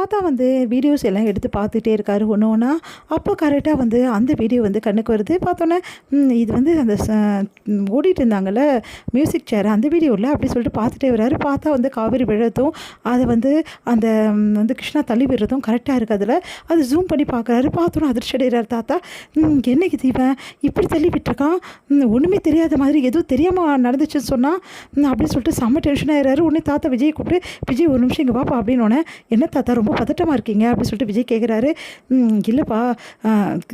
தாத்தா வந்து வீடியோஸ் எல்லாம் எடுத்து பார்த்துட்டே இருக்காரு ஒன்று ஒன்றா. அப்போ கரெக்டாக வந்து அந்த வீடியோ வந்து கண்ணுக்கு வருது. பார்த்தோன்னே இது வந்து அந்த ஓடிட்டு இருந்தாங்கல்ல மியூசிக் சேர், அந்த வீடியோவில் அப்படி சொல்லிட்டு பார்த்துட்டே வர்றாரு. பார்த்தா வந்து காவேரி விழறதும் அதை வந்து அந்த வந்து கிருஷ்ணா தள்ளி விடுறதும் கரெக்டாக இருக்குது. அதில் அது ஜூம் பண்ணி பார்க்குறாரு. பார்த்தோன்னே அதிர்ச்சி அடைகிறார் தாத்தா. என்னைக்கு தீவன் இப்படி தள்ளி விட்டுருக்கான், ஒன்றுமே தெரியாத மாதிரி ஏதோ தெரியாமல் நடந்துச்சுன்னு சொன்னால் அப்படின்னு சொல்லிட்டு செம்ம டென்ஷன் ஆகிறாரு. உடனே தாத்தா விஜய் கூப்பிட்டு, விஜய் ஒரு நிமிஷம் இங்கே வாப்பா அப்படின்னோடனே, என்ன தாத்தா ரொம்ப பதட்டமாக இருக்கீங்க அப்படின்னு சொல்லிட்டு விஜய் கேட்குறாரு. இல்லைப்பா,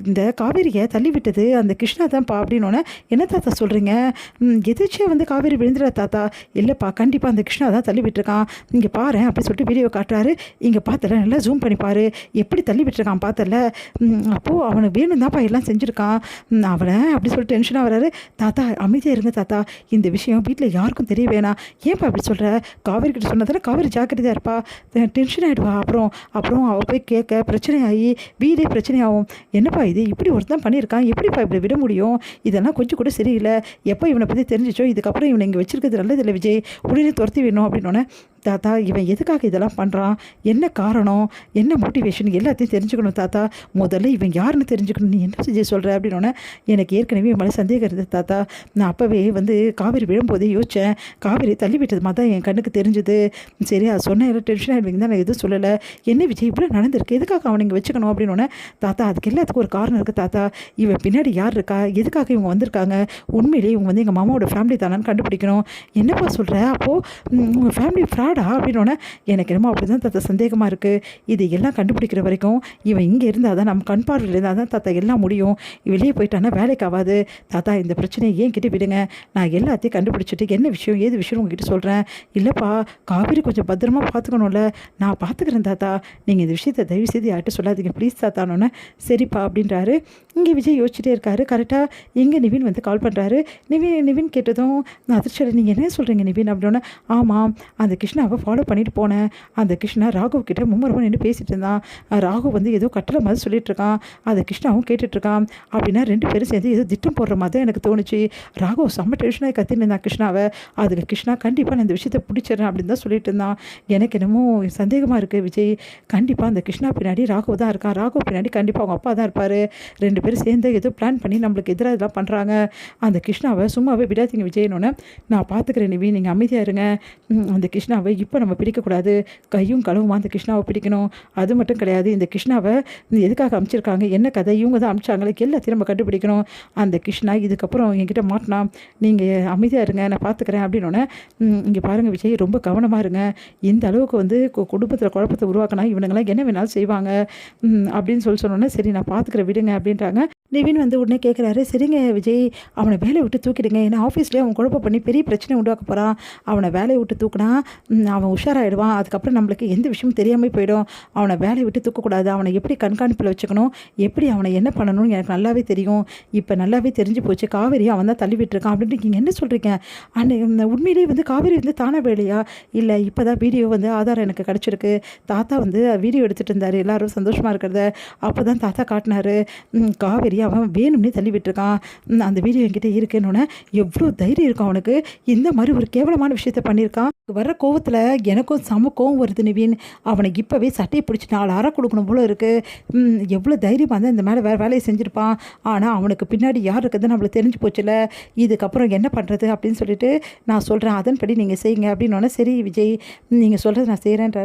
இந்த காவேரியை தள்ளி விட்டது அந்த கிருஷ்ணா தான்ப்பா அப்படின்னோடனே, என்ன தாத்தா சொல்கிறீங்க, எதிர்ச்சியாக வந்து காவேரி விழுந்துடா தாத்தா. இல்லைப்பா, கண்டிப்பாக அந்த கிருஷ்ணா தான் தள்ளி விட்டுருக்கான், இங்கே பாரு அப்படின்னு சொல்லிட்டு வீடியோ காட்டுறாரு. இங்கே பார்த்தல, நல்லா ஜூம் பண்ணி பாரு, எப்படி தள்ளி விட்டுருக்கான் பார்த்தல, அப்போது அவனுக்கு வேணும் தான்ப்பா எல்லாம் செஞ்சுருக்கான் அவனை அப்படி சொல்லிட்டு டென்ஷனாக வராரு. தாத்தா அமைதியாக இருங்க தாத்தா, இந்த விஷயம் வீட்டில் யாருக்கும் தெரிய வேணாம். ஏன்ப்பா அப்படி சொல்கிற, காவேரி கிட்ட சொன்னதானே, காவேரி ஜாக்கிரதையாக இருப்பா, டென்ஷன் ஆகிடுவா. அப்புறம் அவள் போய் கேட்க பிரச்சனை ஆகி வீடே பிரச்சனையாகும். என்னப்பா இது இப்படி ஒருத்தன் பண்ணியிருக்கான், எப்படிப்பா இப்படி விட முடியும், இதெல்லாம் கொஞ்சம் கூட சரியில்லை. எப்போ இவனை பற்றி தெரிஞ்சிச்சோ இதுக்கப்புறம் இவனை இங்கே வச்சிருக்கிறது நல்லதில்லை விஜய், உடனே துரத்தி வேணும் அப்படின்னோடனே, தாத்தா இவன் எதுக்காக இதெல்லாம் பண்ணுறான், என்ன காரணம், என்ன மோட்டிவேஷன் எல்லாத்தையும் தெரிஞ்சுக்கணும் தாத்தா. முதல்ல இவன் யாருன்னு தெரிஞ்சுக்கணும். நீ என்ன விஜய் சொல்கிற அப்படின்னோடனே, எனக்கு ஏற்கனவே இவன் மேலே சந்தேகம் இருந்தது தாத்தா. நான் அப்போவே வந்து காவேரி விழும்போதே யோசித்தேன், காவேரி தள்ளி விட்டது மாதிரி தான் என் கண்ணுக்கு தெரிஞ்சுது. சரி அது சொன்ன எல்லாம் டென்ஷன் ஆகிடுவீங்க தான், நான் எதுவும் சொல்லலை. என்ன விஜய் இப்படி நடந்திருக்கு, எதுக்காக அவனை இங்கே வச்சுக்கணும் அப்படின்னோடனே, தாத்தா அதுக்கு எல்லாத்துக்கும் ஒரு காரணம் இருக்குது தாத்தா. இவன் பின்னாடி யார் இருக்கா, எதுக்காக இவங்க வந்திருக்காங்க, உண்மையிலேயே இவங்க வந்து எங்கள் மாமாவோட ஃபேமிலி தானான்னு கண்டுபிடிக்கணும். என்னப்பா சொல்கிற, அப்போது உங்கள் ஃபேமிலி ஃப்ராடா அப்படின்னோடனே, எனக்கு என்னமோ அப்படி தான் தாத்தா சந்தேகமாக இருக்குது. இது எல்லாம் கண்டுபிடிக்கிற வரைக்கும் இவன் இங்கே இருந்தால் தான், நம்ம கண் பார்வையில் இருந்தால் தான் தாத்தா எல்லாம் முடியும். வெளியே போயிட்டானா வேலைக்கு ஆகாது தாத்தா. இந்த பிரச்சனையை ஏன் கிட்டே விடுங்க, நான் எல்லாத்தையும் கண்டுபிடிச்சிட்டு என்ன விஷயம் ஏது விஷயம் உங்ககிட்ட சொல்கிறேன். இல்லைப்பா, காவேரி கொஞ்சம் பத்திரமா பார்த்துக்கணும்ல, நான் பார்த்துக்கிறேன் தாத்தா, நீங்கள் இந்த விஷயத்தை தயவு செய்து யார்கிட்ட சொல்லாதீங்க ப்ளீஸ் தாத்தானோன்னே, சரிப்பா அப்படின்றாரு. இங்கே விஜய் யோசிச்சுட்டே இருக்காரு. கரெக்டாக இங்கே நிவின் வந்து கால் பண்ணுறாரு. நிவின் கேட்டதும், நான் அதிர்ச்சி, நீங்கள் என்ன சொல்கிறீங்க நிவின் அப்படின்னோடனே, ஆமாம் அந்த கிருஷ்ணாவை ஃபாலோ பண்ணிட்டு போனேன். அந்த கிருஷ்ணா ராகுவ் கிட்ட மும்மரமாக நின்று பேசிகிட்டு இருந்தான். ராகுவ் வந்து ஏதோ கட்டளை மாதிரி சொல்லிட்டு இருக்கான், அந்த கிருஷ்ணாவும் கேட்டுட்ருக்கான். அப்படின்னா ரெண்டு பேரும் சேர்ந்து ஏதோ திட்டம் போடுற மாதிரி தான் எனக்கு தோணுச்சு. ராகுவ் செம்ம டென்ஷனாக கத்தின்னு இருந்தான் கிருஷ்ணாவை. அதுக்கு கிருஷ்ணா கண்டிப்பாக நான் இந்த விஷயத்தை பிடிச்சிடறேன் அப்படின்னு தான் சொல்லிட்டு இருந்தான். எனக்கு என்னமோ சந்தேகமாக இருக்குது விஜய், கண்டிப்பாக அந்த கிருஷ்ணா பின்னாடி ராகுவ் தான் இருக்கான், ராகுவ் பின்னாடி கண்டிப்பாக அவங்க அப்பா தான் இருப்பார். ரெண்டு பேரும் சேர்ந்து ஏதோ பிளான் பண்ணி நம்மளுக்கு எதிராக இதெல்லாம் பண்ணுறாங்க. அந்த கிருஷ்ணாவை சும்மாவே விடாதீங்க விஜய்னோன்னே, நான் பார்த்துக்கிறேன் நிவி, நீங்கள் அமைதியாக இருங்க. அந்த கிருஷ்ணாவை இப்போ நம்ம பிடிக்கக்கூடாது, கையும் களவுமா அந்த கிருஷ்ணாவை பிடிக்கணும். அது மட்டும் கிடையாது, இந்த கிருஷ்ணாவை எதுக்காக அமைச்சிருக்காங்க, என்ன கதை, இவங்க தான் அமிச்சாங்களே, எல்லாத்தையும் நம்ம கண்டுபிடிக்கணும். அந்த கிருஷ்ணா இதுக்கப்புறம் என்கிட்ட மாட்டினா நீங்கள் அமைதியாக இருங்க, நான் பார்த்துக்கிறேன் அப்படின்னோடனே, இங்கே பாருங்கள் விஜய், ரொம்ப கவனமாக இருங்க. இந்த அளவுக்கு வந்து குடும்பத்தில் குழப்பத்தை உருவாக்கினா இவனுங்களாம் என்ன வேணாலும் செய்வாங்க அப்படின்னு சொன்னோன்னே, சரி நான் பார்த்துக்கிறேன் விடுங்க அப்படின்றாங்க. நிவின் வந்து உடனே கேட்குறாரு, சரிங்க விஜய், அவனை வேலையை விட்டு தூக்கிடுங்க, ஏன்னா ஆஃபீஸ்லேயே அவன் குழப்பம் பண்ணி பெரிய பிரச்சனை உண்டாக்க போகிறான். அவனை வேலையை விட்டு தூக்கினா அவன் உஷாராயிடுவான், அதுக்கப்புறம் நம்மளுக்கு எந்த விஷயமும் தெரியாமல் போயிடும். அவனை வேலையை விட்டு தூக்கக்கூடாது, அவனை எப்படி கண்காணிப்பில் வச்சுக்கணும், எப்படி அவனை என்ன பண்ணணும்னு எனக்கு நல்லாவே தெரியும். இப்போ நல்லாவே தெரிஞ்சு போச்சு, காவேரி அவன் தான் தள்ளி விட்டுருக்கான் அப்படின்ட்டு நீங்கள் என்ன சொல்கிறீங்க. உண்மையிலேயே வந்து காவேரி வந்து தானே வேலையா, இல்லை இப்போ தான் வீடியோ வந்து ஆதாரம் எனக்கு கிடச்சிருக்கு. தாத்தா வந்து வீடியோ எடுத்துகிட்டு இருந்தார், எல்லோரும் சந்தோஷமாக இருக்கிறத, அப்போ தான் தாத்தா காட்டினாரு, காவேரி அவன் வேணும்னே தள்ளி விட்டுருக்கான், அந்த வீடியோ என்கிட்ட இருக்குன்னொன்னே, எவ்வளோ தைரியம் இருக்கும் அவனுக்கு, இந்த மாதிரி ஒரு கேவலமான விஷயத்த பண்ணியிருக்கான். வர்ற கோவத்தில் எனக்கும் செம கோவம் வருது நிவின், அவனுக்கு இப்போவே சட்டையை பிடிச்சி 4 அறை கொடுக்கணும் போல இருக்குது. எவ்வளோ தைரியமாக இருந்தால் இந்த மேலே வேறு வேலையை செஞ்சுருப்பான். ஆனால் அவனுக்கு பின்னாடி யார் இருக்குது நம்மளுக்கு தெரிஞ்சு போச்சுல, இதுக்கப்புறம் என்ன பண்ணுறது அப்படின்னு சொல்லிட்டு நான் சொல்கிறேன், அதன்படி நீங்கள் செய்யுங்க அப்படின்னோடனே, சரி விஜய் நீங்கள் சொல்கிறது நான் செய்கிறேன்றாரு.